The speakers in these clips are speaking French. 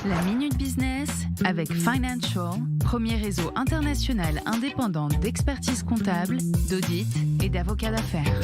La Minute Business avec Financial, premier réseau international indépendant d'expertise comptable, d'audit et d'avocats d'affaires.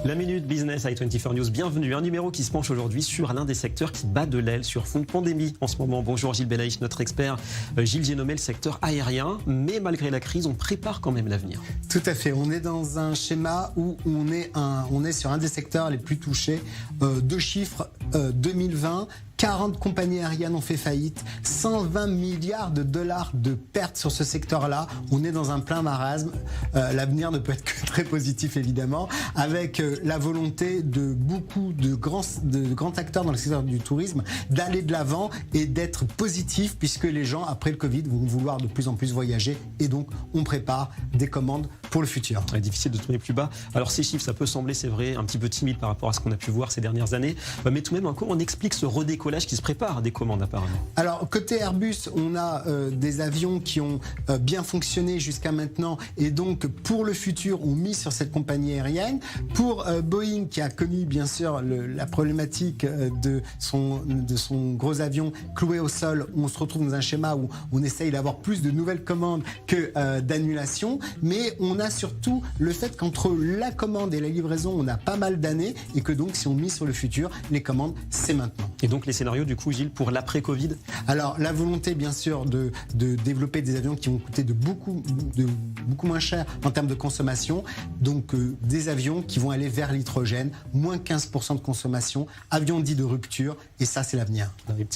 La Minute Business i24 News, bienvenue. Un numéro qui se penche aujourd'hui sur l'un des secteurs qui bat de l'aile sur fond de pandémie en ce moment. Bonjour Gilles Belaïch, notre expert. Gilles, j'ai nommé le secteur aérien, mais malgré la crise, on prépare quand même l'avenir. Tout à fait, on est dans un schéma où on est sur un des secteurs les plus touchés. Deux chiffres, 2020, 40 compagnies aériennes ont fait faillite, 120 milliards de dollars de pertes sur ce secteur-là. On est dans un plein marasme. L'avenir ne peut être que très positif, évidemment, avec la volonté de beaucoup de grands acteurs dans le secteur du tourisme d'aller de l'avant et d'être positifs, puisque les gens, après le Covid, vont vouloir de plus en plus voyager. Et donc, on prépare des commandes pour le futur. C'est difficile de trouver plus bas. Alors, ces chiffres, ça peut sembler, c'est vrai, un petit peu timide par rapport à ce qu'on a pu voir ces dernières années. Mais tout de même, comment on explique ce redécollage qui se prépare à des commandes apparemment? Alors côté Airbus, on a des avions qui ont bien fonctionné jusqu'à maintenant et donc pour le futur on mise sur cette compagnie aérienne. Pour Boeing qui a connu bien sûr la problématique de son gros avion cloué au sol, on se retrouve dans un schéma où on essaye d'avoir plus de nouvelles commandes que d'annulations, mais on a surtout le fait qu'entre la commande et la livraison on a pas mal d'années et que donc si on mise sur le futur, les commandes c'est maintenant. Et donc les scénarios du coup Gilles pour l'après-Covid? Alors la volonté bien sûr de développer des avions qui vont coûter beaucoup moins cher en termes de consommation, donc des avions qui vont aller vers l'hydrogène, moins 15% de consommation, avions dits de rupture, et ça c'est l'avenir.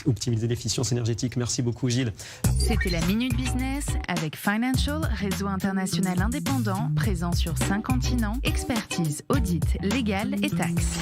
Optimiser l'efficience énergétique, merci beaucoup Gilles. C'était la Minute Business avec Financial, réseau international indépendant, présent sur 5 continents, expertise, audit, légal et taxes.